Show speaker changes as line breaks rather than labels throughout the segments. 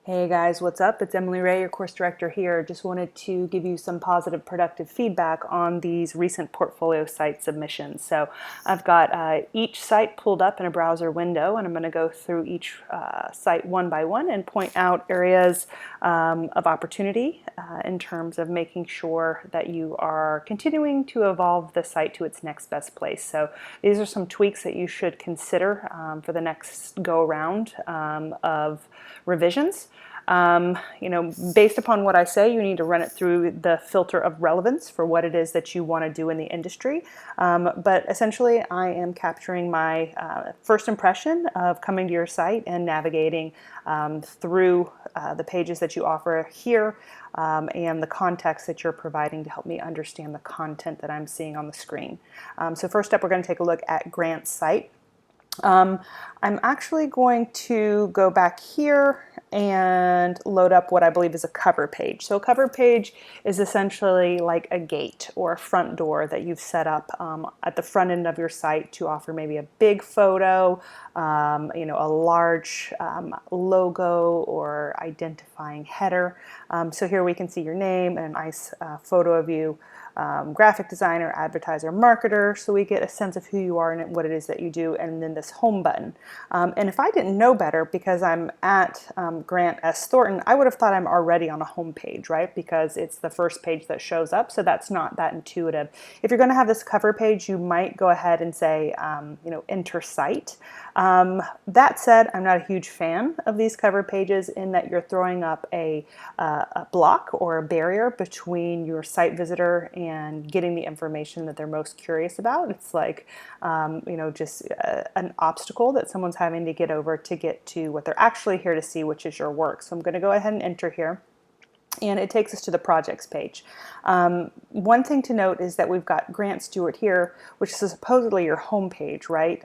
Hey guys, what's up? It's Emily Ray, your course director here. Just wanted to give you some positive, productive feedback on these recent portfolio site submissions. So I've got each site pulled up in a browser window, and I'm going to go through each site one by one and point out areas of opportunity in terms of making sure that you are continuing to evolve the site to its next best place. So these are some tweaks that you should consider for the next go around of revisions. Based upon what I say, you need to run it through the filter of relevance for what it is that you want to do in the industry. But essentially, I am capturing my first impression of coming to your site and navigating through the pages that you offer here and the context that you're providing to help me understand the content that I'm seeing on the screen. So first up, we're going to take a look at Grant's site. I'm actually going to go back here and load up what I believe is a cover page. So a cover page is essentially like a gate or a front door that you've set up at the front end of your site to offer maybe a big photo, a large logo or identifying header. So here we can see your name and a nice photo of you. Graphic designer, advertiser, marketer, so we get a sense of who you are and what it is that you do, and then this home button. And if I didn't know better, because I'm at Grant S. Thornton, I would have thought I'm already on a home page, right? Because it's the first page that shows up, so that's not that intuitive. If you're going to have this cover page, you might go ahead and say, enter site. That said, I'm not a huge fan of these cover pages in that you're throwing up a block or a barrier between your site visitor and getting the information that they're most curious about. It's like, just an obstacle that someone's having to get over to get to what they're actually here to see, which is your work. So I'm going to go ahead and enter here. And it takes us to the projects page. One thing to note is that we've got Grant Stewart here, which is supposedly your home page, right?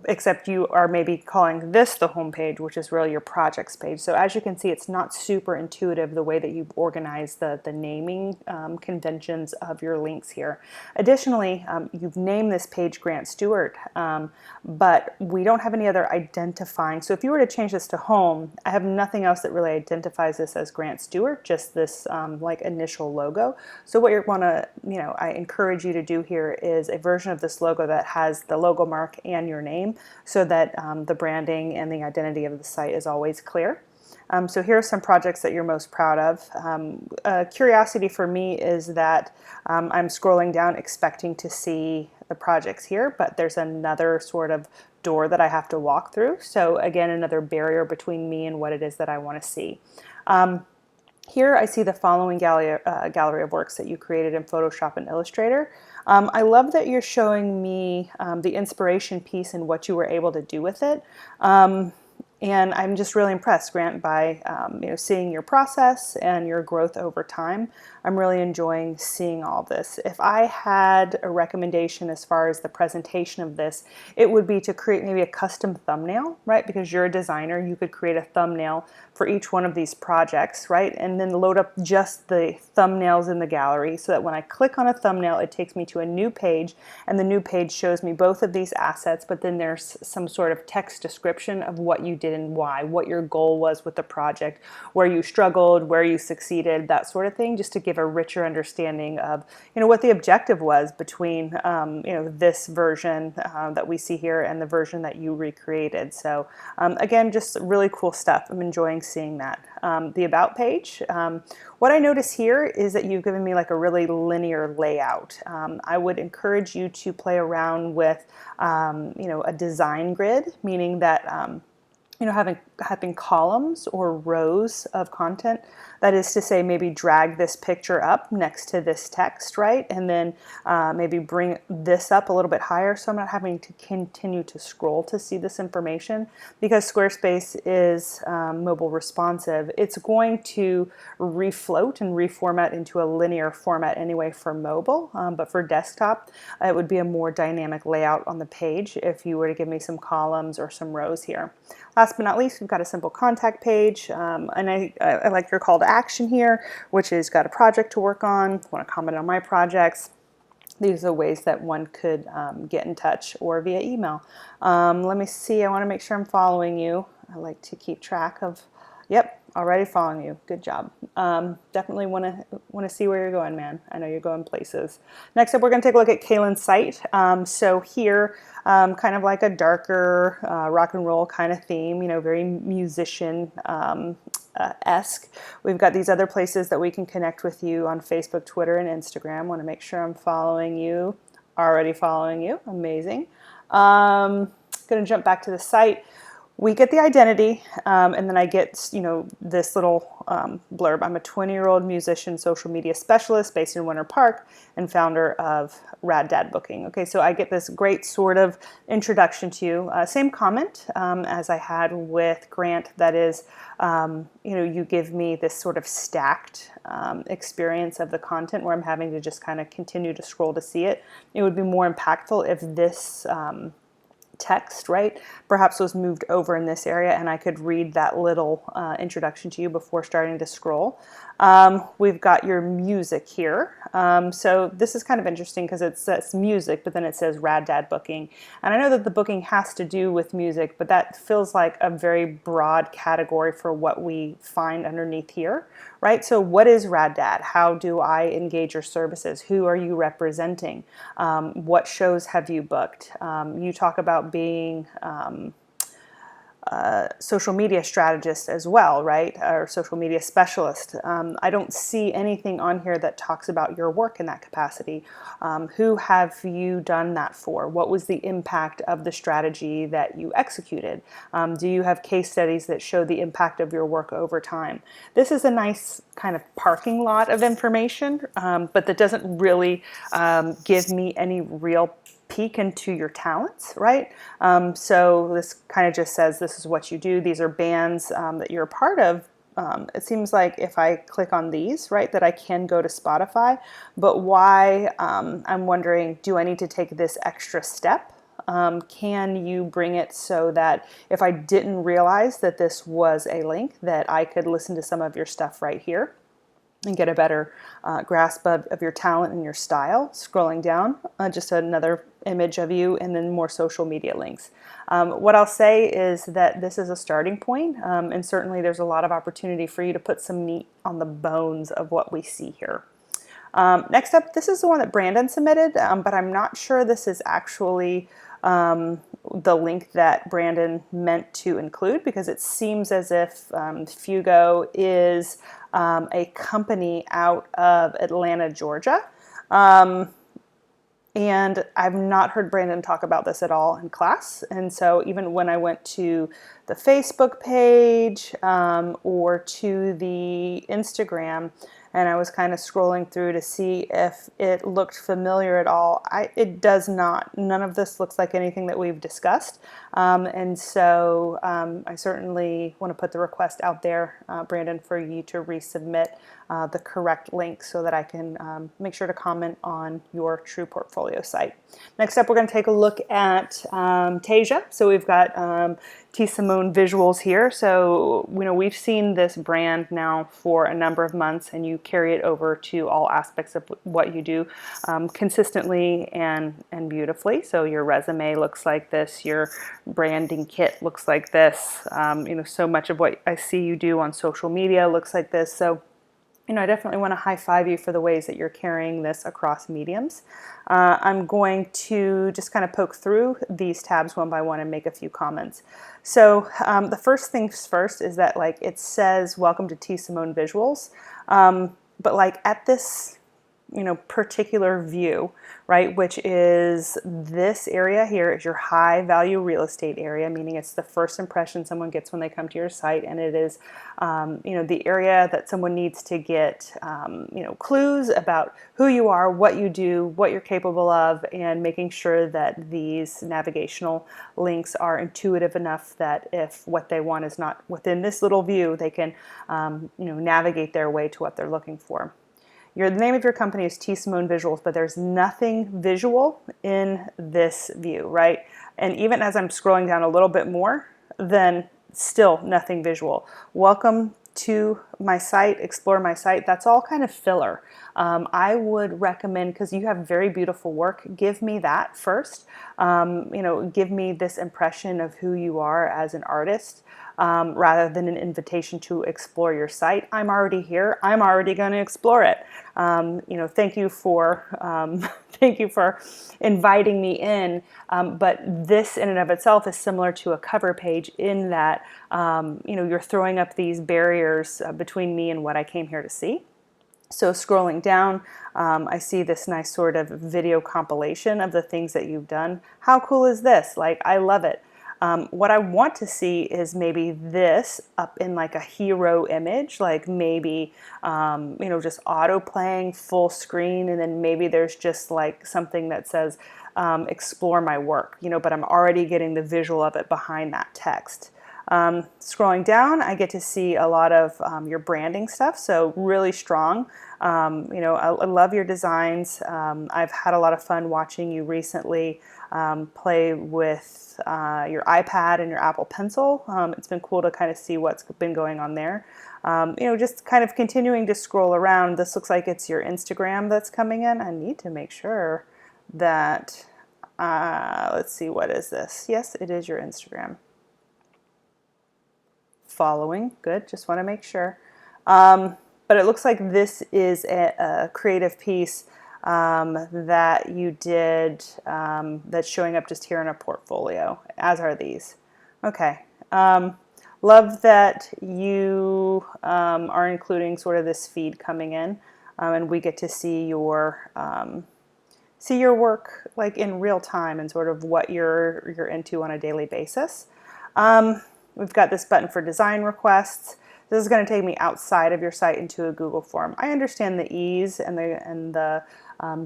Except you are maybe calling this the home page, which is really your projects page. So as you can see, it's not super intuitive the way that you've organized the naming conventions of your links here. Additionally, you've named this page Grant Stewart, but we don't have any other identifying. So if you were to change this to home, I have nothing else that really identifies this as Grant Stewart, just this like initial logo. So what you want to, I encourage you to do here is a version of this logo that has the logo mark and your name, so that the branding and the identity of the site is always clear. So here are some projects that you're most proud of. Curiosity for me is that I'm scrolling down expecting to see the projects here, but there's another sort of door that I have to walk through. So again, another barrier between me and what it is that I want to see. Here I see the following gallery of works that you created in Photoshop and Illustrator. I love that you're showing me the inspiration piece and what you were able to do with it. And I'm just really impressed, Grant, by seeing your process and your growth over time. I'm really enjoying seeing all this. If I had a recommendation as far as the presentation of this, it would be to create maybe a custom thumbnail, right? Because you're a designer, you could create a thumbnail for each one of these projects, right? And then load up just the thumbnails in the gallery so that when I click on a thumbnail, it takes me to a new page, and the new page shows me both of these assets, but then there's some sort of text description of what you did and why, what your goal was with the project, where you struggled, where you succeeded, that sort of thing, just to give a richer understanding of what the objective was between this version that we see here and the version that you recreated. So again, just really cool stuff. I'm enjoying seeing that. The About page. What I notice here is that you've given me like a really linear layout. I would encourage you to play around with a design grid, meaning that having columns or rows of content. That is to say, maybe drag this picture up next to this text, right? And then maybe bring this up a little bit higher so I'm not having to continue to scroll to see this information. Because Squarespace is mobile responsive, it's going to refloat and reformat into a linear format anyway for mobile, but for desktop, it would be a more dynamic layout on the page if you were to give me some columns or some rows here. Last but not least, we've got a simple contact page, and I like your call to action here, which is got a project to work on, want to comment on my projects. These are ways that one could get in touch, or via email. Let me see, I want to make sure I'm following you. I like to keep track of Yep, already following you. Good job. Definitely want to see where you're going, man. I know you're going places. Next up, we're going to take a look at Kaylin's site. So here, kind of like a darker rock and roll kind of theme, very musician esque. We've got these other places that we can connect with you on Facebook, Twitter, and Instagram. Want to make sure I'm following you. Already following you. Amazing. Going to jump back to the site. We get the identity, and then I get, this little blurb. I'm a 20-year-old musician, social media specialist based in Winter Park, and founder of Rad Dad Booking. Okay, so I get this great sort of introduction to you. Same comment as I had with Grant. That is, you give me this sort of stacked experience of the content where I'm having to just kind of continue to scroll to see it. It would be more impactful if this text, right, perhaps was moved over in this area and I could read that little introduction to you before starting to scroll. We've got your music here. So this is kind of interesting because it says music, but then it says Rad Dad Booking. And I know that the booking has to do with music, but that feels like a very broad category for what we find underneath here, right? So what is Rad Dad? How do I engage your services? Who are you representing? What shows have you booked? You talk about being social media strategist as well, right? Or social media specialist. I don't see anything on here that talks about your work in that capacity. Who have you done that for? What was the impact of the strategy that you executed? Do you have case studies that show the impact of your work over time? This is a nice kind of parking lot of information, but that doesn't really give me any real peek into your talents, right? So this kind of just says this is what you do. These are bands that you're a part of. It seems like if I click on these, right, that I can go to Spotify. But why, I'm wondering, do I need to take this extra step? Can you bring it so that if I didn't realize that this was a link, that I could listen to some of your stuff right here and get a better grasp of your talent and your style? Scrolling down, just another image of you, and then more social media links. What I'll say is that this is a starting point, and certainly there's a lot of opportunity for you to put some meat on the bones of what we see here. Next up, this is the one that Brandon submitted, but I'm not sure this is actually the link that Brandon meant to include, because it seems as if Fugo is a company out of Atlanta, Georgia. And I've not heard Brandon talk about this at all in class. And so even when I went to the Facebook page or to the Instagram, and I was kind of scrolling through to see if it looked familiar at all, it does not. None of this looks like anything that we've discussed. And so I certainly want to put the request out there, Brandon, for you to resubmit the correct link so that I can make sure to comment on your True Portfolio site. Next up, we're going to take a look at Tasia. So we've got T. Simone visuals here. So we've seen this brand now for a number of months, and you carry it over to all aspects of what you do consistently and beautifully. So your resume looks like this, your branding kit looks like this. So much of what I see you do on social media looks like this. So I definitely want to high five you for the ways that you're carrying this across mediums. I'm going to just kind of poke through these tabs one by one and make a few comments. So the first things first is that it says welcome to T. Simone Visuals, but at this particular view, right, which is this area here is your high value real estate area, meaning it's the first impression someone gets when they come to your site, and it is the area that someone needs to get clues about who you are, what you do, what you're capable of, and making sure that these navigational links are intuitive enough that if what they want is not within this little view, they can navigate their way to what they're looking for. The name of your company is T. Simone Visuals, but there's nothing visual in this view, right? And even as I'm scrolling down a little bit more, then still nothing visual. Welcome to my site, explore my site. That's all kind of filler. I would recommend, because you have very beautiful work, give me that first. Give me this impression of who you are as an artist. rather than an invitation to explore your site. I'm already here. I'm already going to explore it. Thank you for thank you for inviting me in. But this in and of itself is similar to a cover page in that you're throwing up these barriers between me and what I came here to see. So scrolling down, I see this nice sort of video compilation of the things that you've done. How cool is this? Like, I love it. What I want to see is maybe this up in like a hero image, like maybe, just auto playing full screen. And then maybe there's just like something that says, explore my work, but I'm already getting the visual of it behind that text. Scrolling down, I get to see a lot of your branding stuff, so really strong. I love your designs. I've had a lot of fun watching you recently play with your iPad and your Apple Pencil. It's been cool to kind of see what's been going on there. Just kind of continuing to scroll around. This looks like it's your Instagram that's coming in. I need to make sure that, let's see, what is this? Yes, it is your Instagram. Following, good, just want to make sure. But it looks like this is a creative piece that you did that's showing up just here in a portfolio, as are these. Okay. Love that you are including sort of this feed coming in, and we get to see your work like in real time and sort of what you're into on a daily basis. We've got this button for design requests. This is going to take me outside of your site into a Google form. I understand the ease and the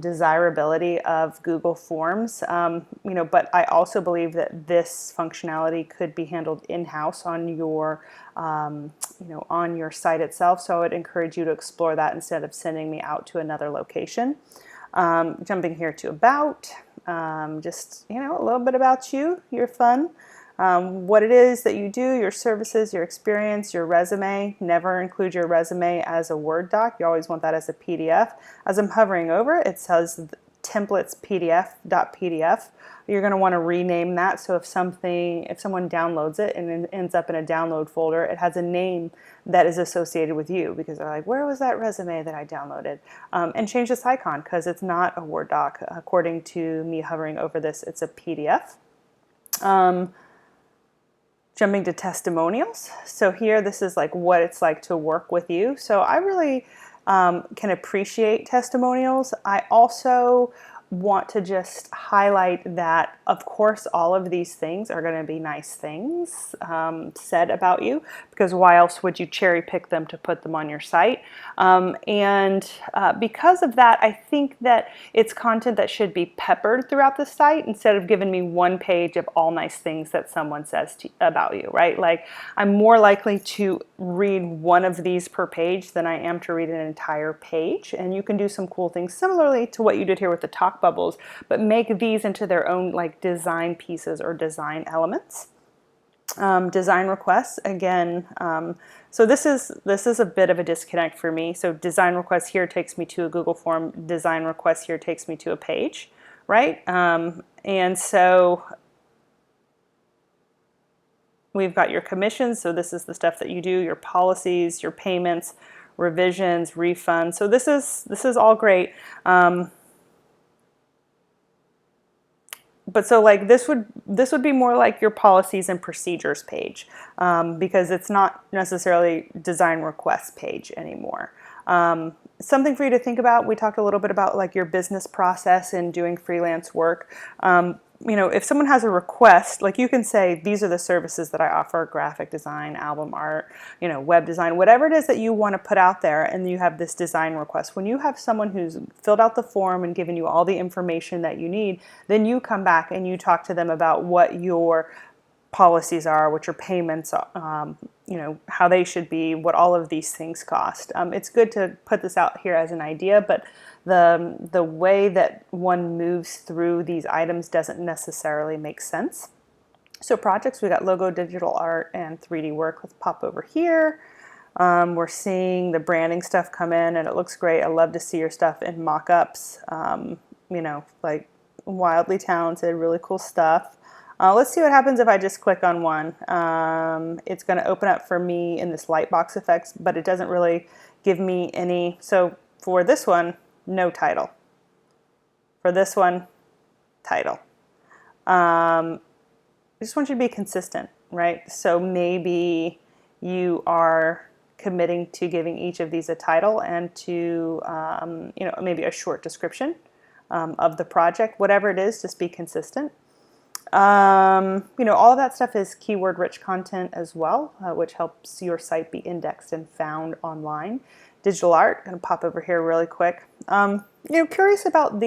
desirability of Google Forms, but I also believe that this functionality could be handled in-house on your, on your site itself. So I would encourage you to explore that instead of sending me out to another location. Jumping here to about, just a little bit about you. You're fun. What it is that you do, your services, your experience, your resume. Never include your resume as a Word doc. You always want that as a PDF. As I'm hovering over it, it says templates PDF.pdf. You're going to want to rename that, so if someone downloads it and it ends up in a download folder, it has a name that is associated with you, because they're like, where was that resume that I downloaded? And change this icon because it's not a Word doc. According to me hovering over this, it's a PDF. Jumping to testimonials. So here, this is like what it's like to work with you. So I really can appreciate testimonials. I also want to just highlight that, of course, all of these things are going to be nice things said about you, because why else would you cherry pick them to put them on your site? Because of that, I think that it's content that should be peppered throughout the site instead of giving me one page of all nice things that someone says about you, right? Like, I'm more likely to read one of these per page than I am to read an entire page. And you can do some cool things similarly to what you did here with the talk bubbles, but make these into their own like design pieces or design elements. Design requests again. So this is a bit of a disconnect for me. So design requests here takes me to a Google form. Design requests here takes me to a page, right? And so we've got your commissions. So this is the stuff that you do, your policies, your payments, revisions, refunds. So this is all great. But so like this would be more like your policies and procedures page, because it's not necessarily design request page anymore. Something for you to think about. We talked a little bit about like your business process and doing freelance work. If someone has a request, like you can say, these are the services that I offer: graphic design, album art, web design, whatever it is that you want to put out there, and you have this design request. When you have someone who's filled out the form and given you all the information that you need, then you come back and you talk to them about what your policies are, what your payments are, how they should be, what all of these things cost. It's good to put this out here as an idea, but the way that one moves through these items doesn't necessarily make sense. So projects, we got logo, digital art, and 3D work. Let's pop over here. We're seeing the branding stuff come in, and it looks great. I love to see your stuff in mock-ups, like wildly talented, really cool stuff. Let's see what happens if I just click on one. It's going to open up for me in this lightbox effects, but it doesn't really give me any. So for this one, no title. For this one, title. I just want you to be consistent, right? So maybe you are committing to giving each of these a title and to, maybe a short description of the project. Whatever it is, just be consistent. All of that stuff is keyword-rich content as well, which helps your site be indexed and found online. Digital art, going to pop over here really quick. Curious about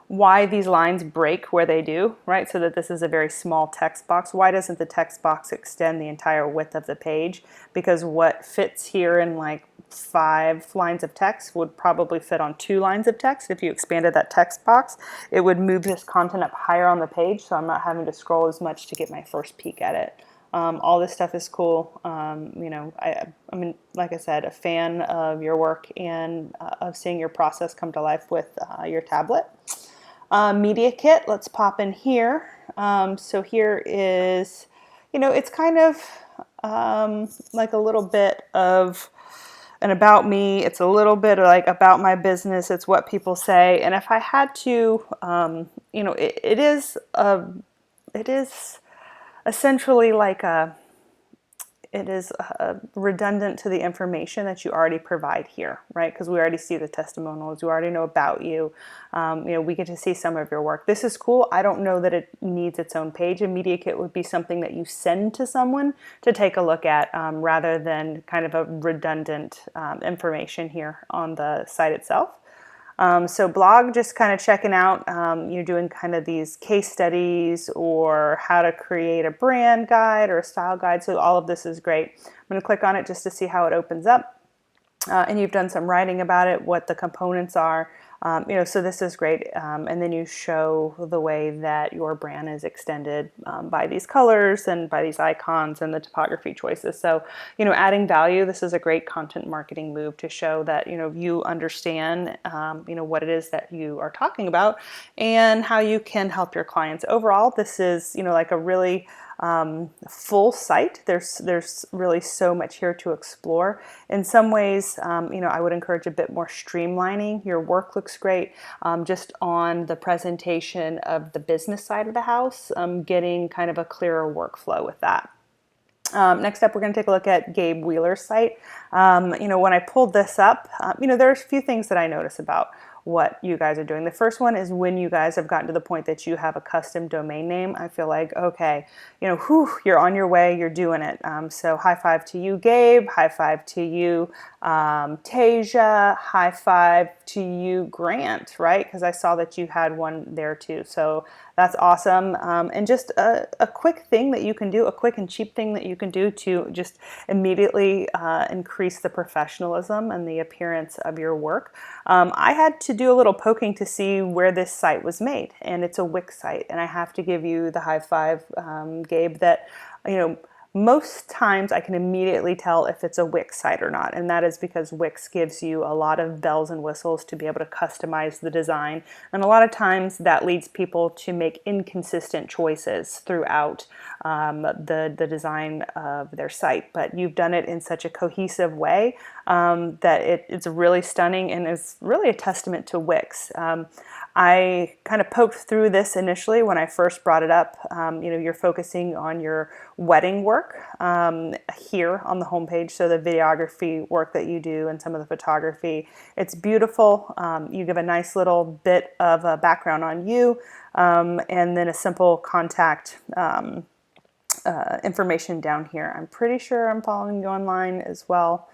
why these lines break where they do, right? So that this is a very small text box. Why doesn't the text box extend the entire width of the page? Because what fits here in like 5 lines of text would probably fit on 2 lines of text. If you expanded that text box, it would move this content up higher on the page, so I'm not having to scroll as much to get my first peek at it. All this stuff is cool. I mean, like I said, a fan of your work and of seeing your process come to life with your tablet. Media kit, let's pop in here. So here is, it's kind of like a little bit of an about me. It's a little bit like about my business. It's what people say. And if I had to, it is essentially like it is redundant to the information that you already provide here, right? Because we already see the testimonials, we already know about you. We get to see some of your work. This is cool. I don't know that it needs its own page. A media kit would be something that you send to someone to take a look at, rather than kind of a redundant information here on the site itself. So blog, just kind of checking out, you're doing kind of these case studies or how to create a brand guide or a style guide. So all of this is great. I'm going to click on it just to see how it opens up. And you've done some writing about it, what the components are. So this is great. And then you show the way that your brand is extended by these colors and by these icons and the typography choices. So, adding value, this is a great content marketing move to show that, you understand, what it is that you are talking about and how you can help your clients. Overall, this is, like a really full site. There's really so much here to explore. In some ways, I would encourage a bit more streamlining. Your work looks great. Just on the presentation of the business side of the house, getting kind of a clearer workflow with that. Next up, we're going to take a look at Gabe Wheeler's site. When I pulled this up, there's a few things that I notice about what you guys are doing. The first one is when you guys have gotten to the point that you have a custom domain name, I feel like, okay, you're on your way, you're doing it. So high five to you, Gabe, high five to you, Tasia, high five to you, Grant, right? Because I saw that you had one there too. So that's awesome. And just a quick thing that you can do, a quick and cheap thing that you can do to just immediately increase the professionalism and the appearance of your work. I had to do a little poking to see where this site was made, and it's a Wix site. And I have to give you the high five, Gabe, that, most times I can immediately tell if it's a Wix site or not, and that is because Wix gives you a lot of bells and whistles to be able to customize the design, and a lot of times that leads people to make inconsistent choices throughout the design of their site. But you've done it in such a cohesive way that it's really stunning and is really a testament to Wix. I kind of poked through this initially when I first brought it up. You're focusing on your wedding work here on the homepage, so the videography work that you do and some of the photography. It's beautiful. You give a nice little bit of a background on you, and then a simple contact information down here. I'm pretty sure I'm following you online as well.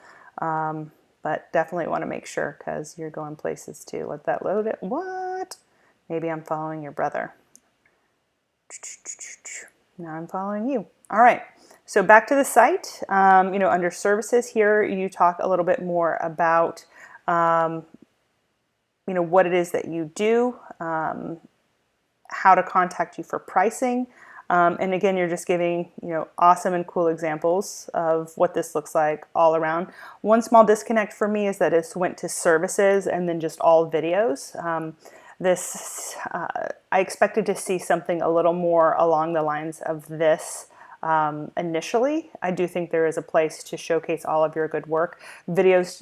But definitely want to make sure because you're going places too. Let that load it. What? Maybe I'm following your brother. Now I'm following you. All right. So back to the site. Under services here, you talk a little bit more about, what it is that you do, how to contact you for pricing. And again, you're just giving, awesome and cool examples of what this looks like all around. One small disconnect for me is that it went to services and then just all videos. This, I expected to see something a little more along the lines of this initially. I do think there is a place to showcase all of your good work. Videos,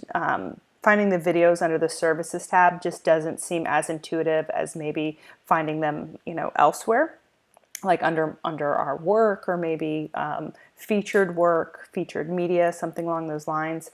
finding the videos under the services tab just doesn't seem as intuitive as maybe finding them, elsewhere, like under our work, or maybe featured work, featured media, something along those lines.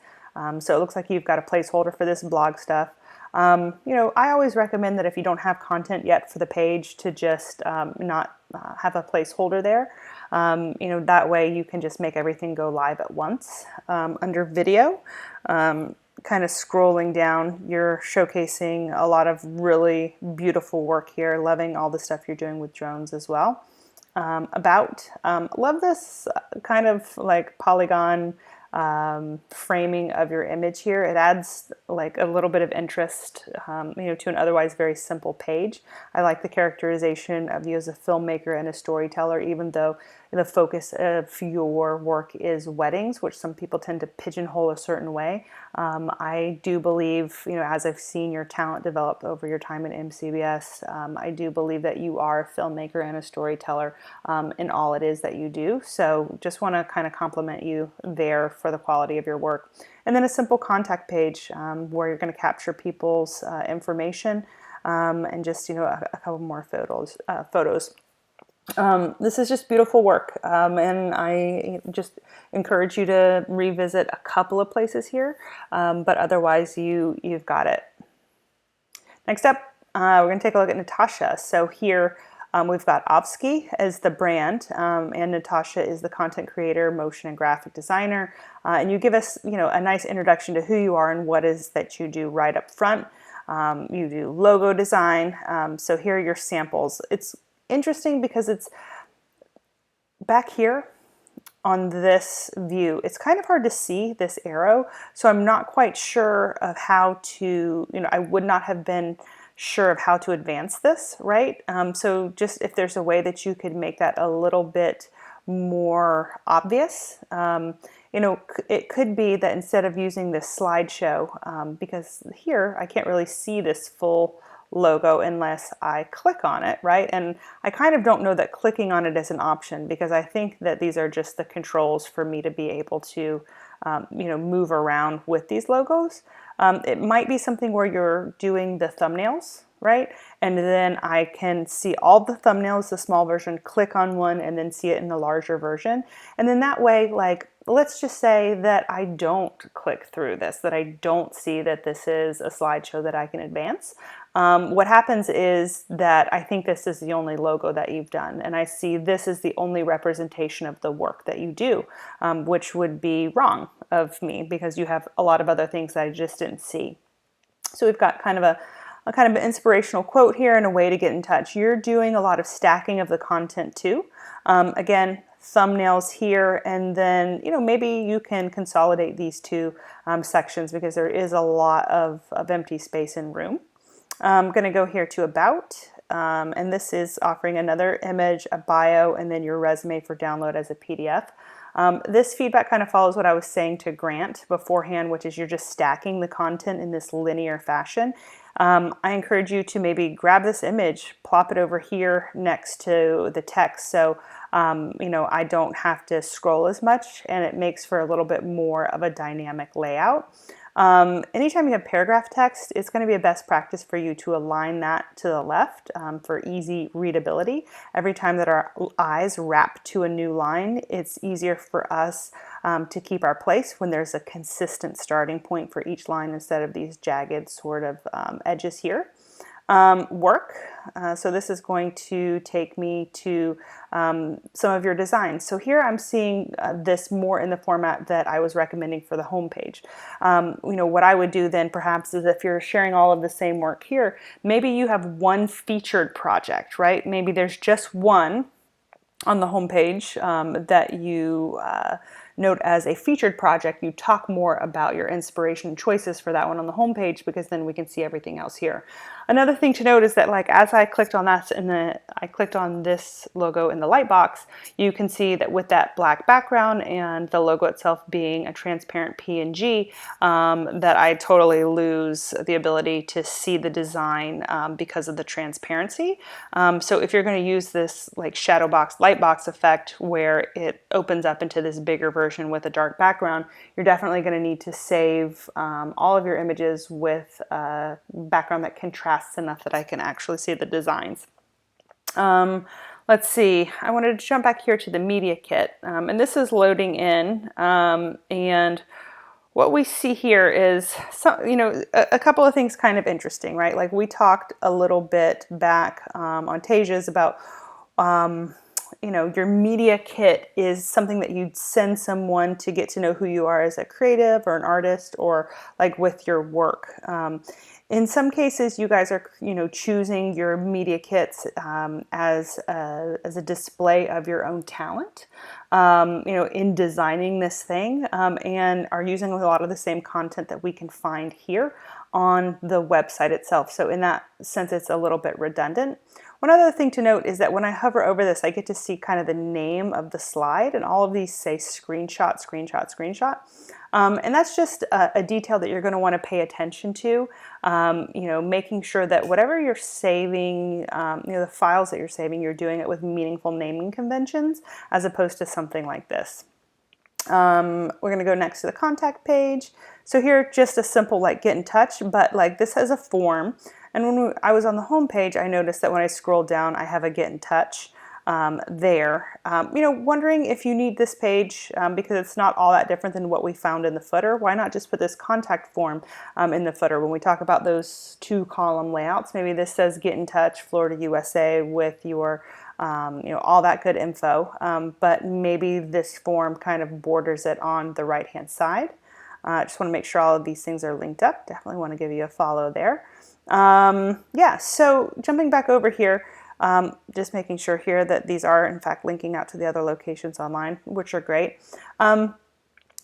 So it looks like you've got a placeholder for this blog stuff. I always recommend that if you don't have content yet for the page, to just not have a placeholder there. That way you can just make everything go live at once. Under video, kind of scrolling down, you're showcasing a lot of really beautiful work here, loving all the stuff you're doing with drones as well. Love this kind of like polygon framing of your image here. It adds like a little bit of interest, to an otherwise very simple page. I like the characterization of you as a filmmaker and a storyteller, even though the focus of your work is weddings, which some people tend to pigeonhole a certain way. I do believe, as I've seen your talent develop over your time at MCBS, I do believe that you are a filmmaker and a storyteller in all it is that you do. So just want to kind of compliment you there for the quality of your work. And then a simple contact page where you're going to capture people's information and just, a couple more photos. This is just beautiful work, and I just encourage you to revisit a couple of places here, but otherwise you've got it. Next up, we're going to take a look at Natasha. So here we've got Ovsky as the brand, and Natasha is the content creator, motion and graphic designer, and you give us a nice introduction to who you are and what is that you do right up front. You do logo design, so here are your samples. It's interesting because it's back here on this view. It's kind of hard to see this arrow, so I'm not quite sure of how to, I would not have been sure of how to advance this, right? So just if there's a way that you could make that a little bit more obvious, it could be that instead of using this slideshow, because here I can't really see this full logo unless I click on it, right? And I kind of don't know that clicking on it is an option, because I think that these are just the controls for me to be able to, move around with these logos. It might be something where you're doing the thumbnails, right? And then I can see all the thumbnails, the small version, click on one, and then see it in the larger version. And then that way, like, let's just say that I don't click through this, that I don't see that this is a slideshow that I can advance. What happens is that I think this is the only logo that you've done, and I see this is the only representation of the work that you do, which would be wrong of me, because you have a lot of other things that I just didn't see. So we've got kind of an inspirational quote here and a way to get in touch. You're doing a lot of stacking of the content too. Again, thumbnails here, and then maybe you can consolidate these two sections, because there is a lot of empty space and room. I'm going to go here to About, and this is offering another image, a bio, and then your resume for download as a PDF. This feedback kind of follows what I was saying to Grant beforehand, which is you're just stacking the content in this linear fashion. I encourage you to maybe grab this image, plop it over here next to the text, so I don't have to scroll as much, and it makes for a little bit more of a dynamic layout. Anytime you have paragraph text, it's going to be a best practice for you to align that to the left for easy readability. Every time that our eyes wrap to a new line, it's easier for us to keep our place when there's a consistent starting point for each line instead of these jagged sort of edges here. Work. So this is going to take me to some of your designs. So here I'm seeing this more in the format that I was recommending for the home page. What I would do then perhaps is, if you're sharing all of the same work here, maybe you have one featured project, right? Maybe there's just one on the home page that you note as a featured project, you talk more about your inspiration choices for that one on the home page, because then we can see everything else here. Another thing to note is that, like, as I clicked on that I clicked on this logo in the Lightbox, you can see that with that black background and the logo itself being a transparent PNG, that I totally lose the ability to see the design because of the transparency. So if you're going to use this like shadow box, light box effect where it opens up into this bigger version with a dark background, you're definitely going to need to save all of your images with a background that contrasts enough that I can actually see the designs. Let's see, I wanted to jump back here to the media kit, and this is loading in, and what we see here is a couple of things kind of interesting, right? Like we talked a little bit back on Tasia's about your media kit is something that you'd send someone to get to know who you are as a creative or an artist, or like with your work. In some cases, you guys are, choosing your media kits as a display of your own talent, in designing this thing, and are using a lot of the same content that we can find here on the website itself. So in that sense, it's a little bit redundant. One other thing to note is that when I hover over this, I get to see kind of the name of the slide, and all of these say screenshot, screenshot, screenshot. And that's just a detail that you're going to want to pay attention to, making sure that whatever you're saving, the files that you're saving, you're doing it with meaningful naming conventions as opposed to something like this. We're going to go next to the contact page. So here, just a simple like get in touch, but like this has a form. And when I was on the home page, I noticed that when I scroll down, I have a get in touch there. Wondering if you need this page because it's not all that different than what we found in the footer. Why not just put this contact form in the footer? When we talk about those 2-column layouts, maybe this says get in touch, Florida, USA, with your all that good info, but maybe this form kind of borders it on the right-hand side. Just want to make sure all of these things are linked up. Definitely want to give you a follow there. Yeah, so jumping back over here, just making sure here that these are in fact linking out to the other locations online, which are great.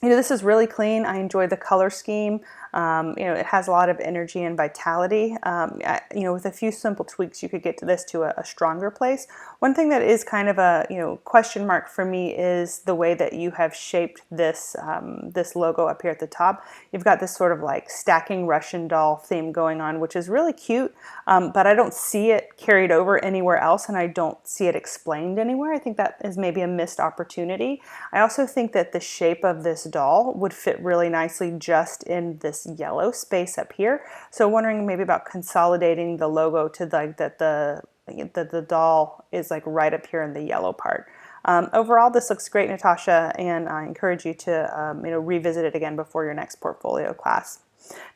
This is really clean. I enjoy the color scheme. It has a lot of energy and vitality. With a few simple tweaks, you could get to this to a stronger place. One thing that is kind of a question mark for me is the way that you have shaped this this logo up here at the top. You've got this sort of like stacking Russian doll theme going on, which is really cute, but I don't see it carried over anywhere else, and I don't see it explained anywhere. I think that is maybe a missed opportunity. I also think that the shape of this doll would fit really nicely just in this yellow space up here. So wondering maybe about consolidating the logo to like that the doll is like right up here in the yellow part. Overall, this looks great, Natasha, and I encourage you to revisit it again before your next portfolio class.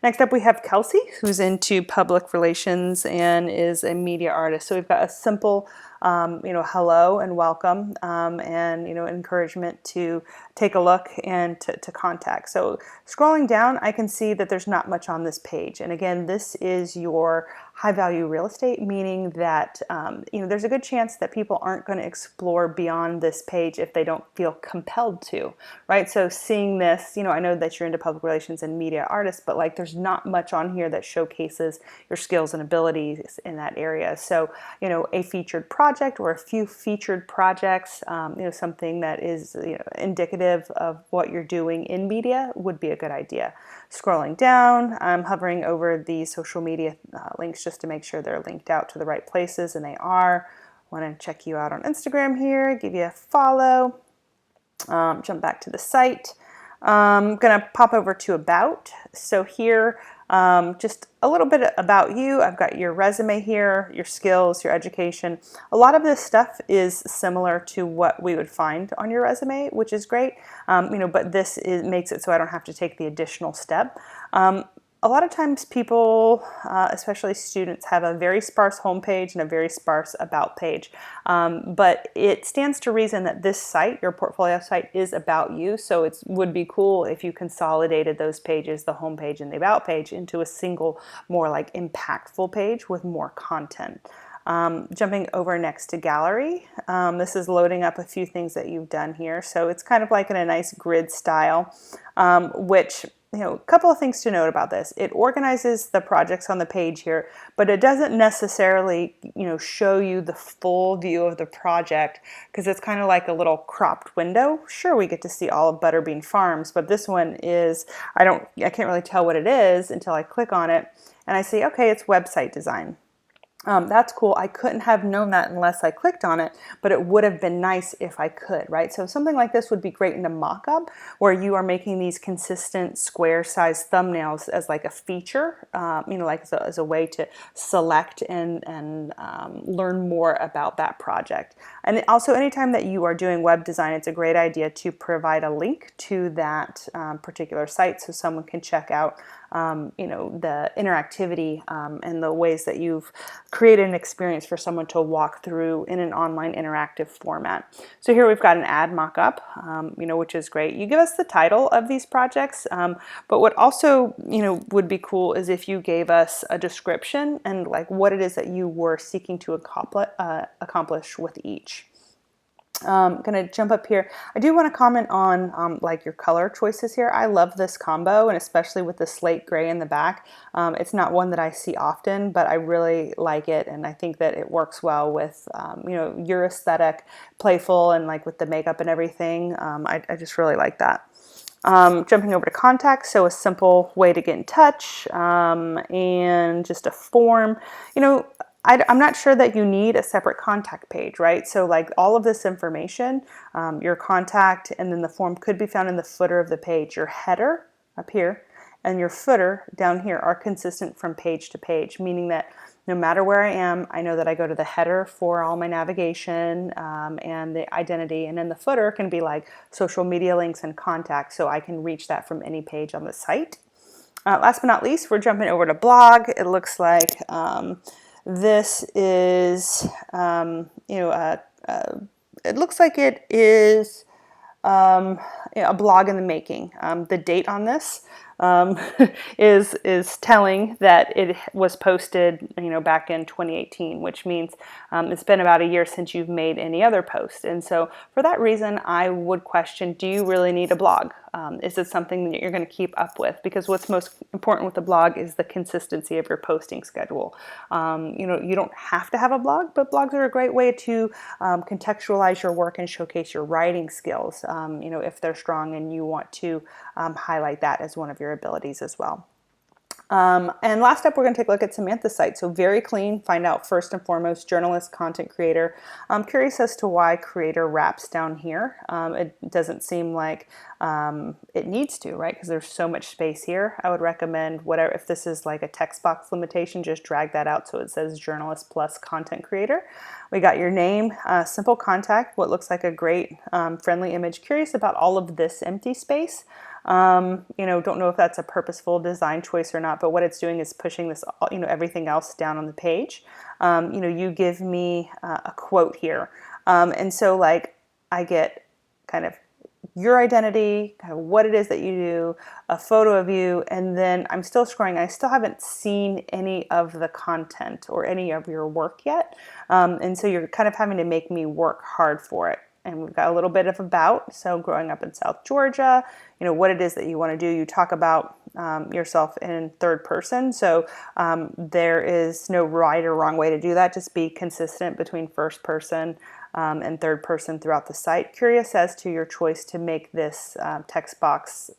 Next up, we have Kelsey, who's into public relations and is a media artist. So we've got a simple, hello and welcome, and encouragement to take a look and to contact. So scrolling down, I can see that there's not much on this page. And again, this is your high value real estate, meaning that there's a good chance that people aren't going to explore beyond this page if they don't feel compelled to, right? So seeing this, I know that you're into public relations and media artists, but like there's not much on here that showcases your skills and abilities in that area. So, a featured project or a few featured projects, something that is indicative of what you're doing in media would be a good idea. Scrolling down, I'm hovering over the social media links just to make sure they're linked out to the right places, and they are. Want to check you out on Instagram here, give you a follow. Jump back to the site. I'm going to pop over to About. So here, just a little bit about you. I've got your resume here, your skills, your education. A lot of this stuff is similar to what we would find on your resume, which is great. But this makes it so I don't have to take the additional step. A lot of times people, especially students, have a very sparse homepage and a very sparse about page. But it stands to reason that this site, your portfolio site, is about you. So it would be cool if you consolidated those pages, the homepage and the about page, into a single, more like impactful page with more content. Jumping over next to gallery, this is loading up a few things that you've done here. So it's kind of like in a nice grid style, which, a couple of things to note about this. It organizes the projects on the page here, but it doesn't necessarily, show you the full view of the project, because it's kind of like a little cropped window. Sure, we get to see all of Butterbean Farms, but this one is, I can't really tell what it is until I click on it and I see, okay, it's website design. That's cool. I couldn't have known that unless I clicked on it, but it would have been nice if I could, right? So something like this would be great in a mock-up where you are making these consistent square size thumbnails as like a feature, like as a way to select and learn more about that project. And also anytime that you are doing web design, it's a great idea to provide a link to that particular site so someone can check out the interactivity and the ways that you've created an experience for someone to walk through in an online interactive format. So here we've got an ad mock-up, which is great. You give us the title of these projects, but what also, would be cool is if you gave us a description and like what it is that you were seeking to accomplish with each. I'm going to jump up here. I do want to comment on like your color choices here. I love this combo, and especially with the slate gray in the back. It's not one that I see often, but I really like it, and I think that it works well with your aesthetic, playful, and like with the makeup and everything. I just really like that. Jumping over to contacts, so a simple way to get in touch, and just a form. I'm not sure that you need a separate contact page, right? So like all of this information, your contact, and then the form could be found in the footer of the page. Your header up here and your footer down here are consistent from page to page, meaning that no matter where I am, I know that I go to the header for all my navigation and the identity, and then the footer can be like social media links and contacts, so I can reach that from any page on the site. Last but not least, we're jumping over to blog. It looks like this is, it looks like it is a blog in the making. The date on this is telling that it was posted, back in 2018, which means it's been about a year since you've made any other post. And so for that reason, I would question, do you really need a blog? Is it something that you're going to keep up with? Because what's most important with the blog is the consistency of your posting schedule. You don't have to have a blog, but blogs are a great way to contextualize your work and showcase your writing skills, if they're strong and you want to highlight that as one of your abilities as well. And last up, we're going to take a look at Samantha's site. So very clean, find out first and foremost, journalist, content creator. I'm curious as to why creator wraps down here. It doesn't seem like it needs to, right? Because there's so much space here. I would recommend whatever, if this is like a text box limitation, just drag that out so it says journalist plus content creator. We got your name, simple contact, what looks like a great friendly image. Curious about all of this empty space. Don't know if that's a purposeful design choice or not, but what it's doing is pushing this, everything else down on the page. You give me a quote here. And so like I get kind of your identity, kind of what it is that you do, a photo of you, and then I'm still scrolling. I still haven't seen any of the content or any of your work yet. And so you're kind of having to make me work hard for it. And we've got a little bit of about, so growing up in South Georgia, what it is that you want to do. You talk about yourself in third person, so there is no right or wrong way to do that. Just be consistent between first person and third person throughout the site. Curious as to your choice to make this text box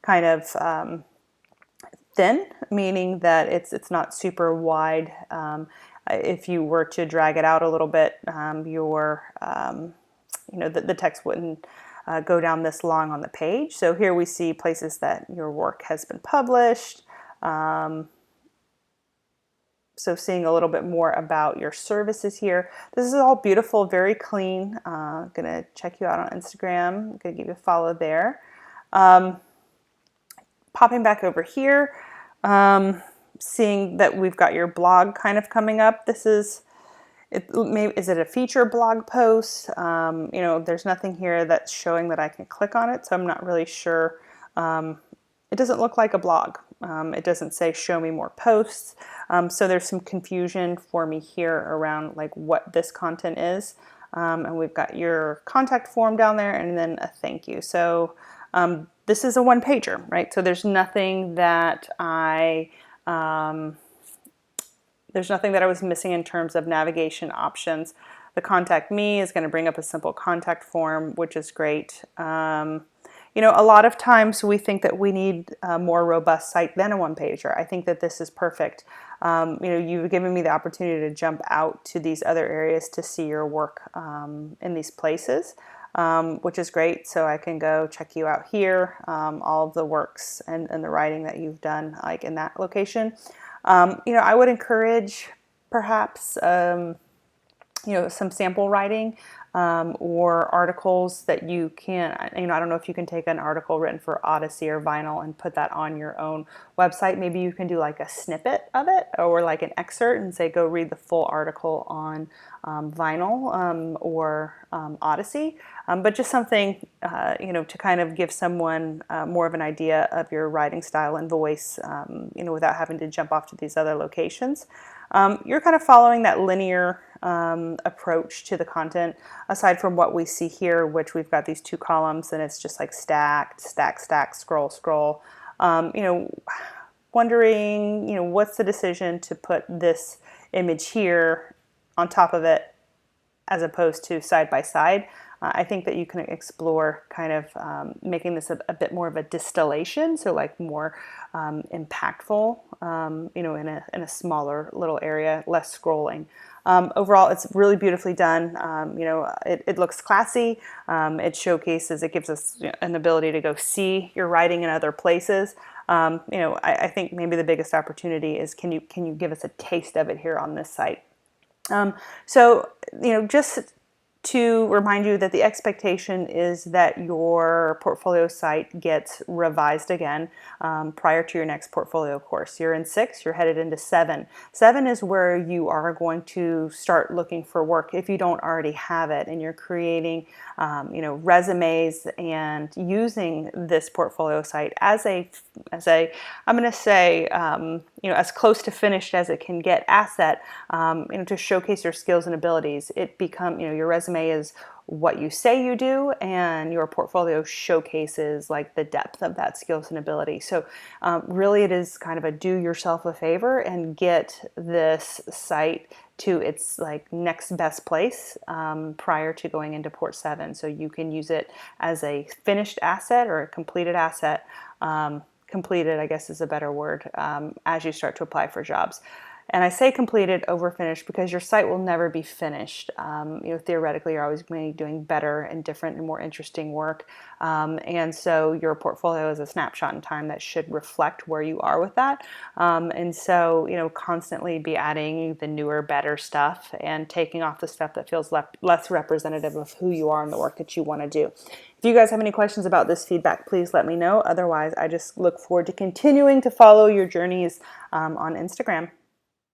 kind of thin, meaning that it's not super wide. If you were to drag it out a little bit, the text wouldn't go down this long on the page. So here we see places that your work has been published. So seeing a little bit more about your services here. This is all beautiful, very clean. Gonna check you out on Instagram. Gonna give you a follow there. Popping back over here. Seeing that we've got your blog kind of coming up. This is, is it a feature blog post? There's nothing here that's showing that I can click on it, so I'm not really sure. It doesn't look like a blog. It doesn't say show me more posts. So there's some confusion for me here around like what this content is. And we've got your contact form down there and then a thank you. So this is a one pager, right? So there's nothing that there's nothing that I was missing in terms of navigation options. The contact me is going to bring up a simple contact form, which is great. You know, a lot of times we think that we need a more robust site than a one-pager. I think that this is perfect. You know, you've given me the opportunity to jump out to these other areas to see your work in these places, which is great. So I can go check you out here, all of the works and the writing that you've done like in that location. You know, I would encourage perhaps you know, some sample writing or articles that you can, you know, I don't know if you can take an article written for Odyssey or Vinyl and put that on your own website. Maybe you can do like a snippet of it or like an excerpt and say, go read the full article on Vinyl or Odyssey. But just something, you know, to kind of give someone more of an idea of your writing style and voice, you know, without having to jump off to these other locations. You're kind of following that linear approach to the content, aside from what we see here, which we've got these two columns and it's just like stacked, stack, stack, scroll, scroll. You know, wondering, you know, what's the decision to put this image here on top of it as opposed to side by side. I think that you can explore kind of making this a bit more of a distillation, so like more impactful, you know, in a smaller little area, less scrolling. Overall, it's really beautifully done. You know, it looks classy. It showcases, it gives us, you know, an ability to go see your writing in other places. You know, I think maybe the biggest opportunity is can you give us a taste of it here on this site? So, you know, just to remind you that the expectation is that your portfolio site gets revised again prior to your next portfolio course. You're in 6, you're headed into 7. 7 is where you are going to start looking for work if you don't already have it, and you're creating you know, resumes and using this portfolio site as a I'm going to say you know, as close to finished as it can get asset, you know, to showcase your skills and abilities. It become, you know, your resume is what you say you do, and your portfolio showcases like the depth of that skills and ability. So really it is kind of a do yourself a favor and get this site to its like next best place prior to going into Port 7. So you can use it as a finished asset or a completed asset. Completed, I guess, is a better word as you start to apply for jobs. And I say completed over finished because your site will never be finished. You know, theoretically, you're always going to be doing better and different and more interesting work. And so your portfolio is a snapshot in time that should reflect where you are with that. And so, you know, constantly be adding the newer, better stuff and taking off the stuff that feels less representative of who you are and the work that you want to do. If you guys have any questions about this feedback, please let me know. Otherwise, I just look forward to continuing to follow your journeys on Instagram.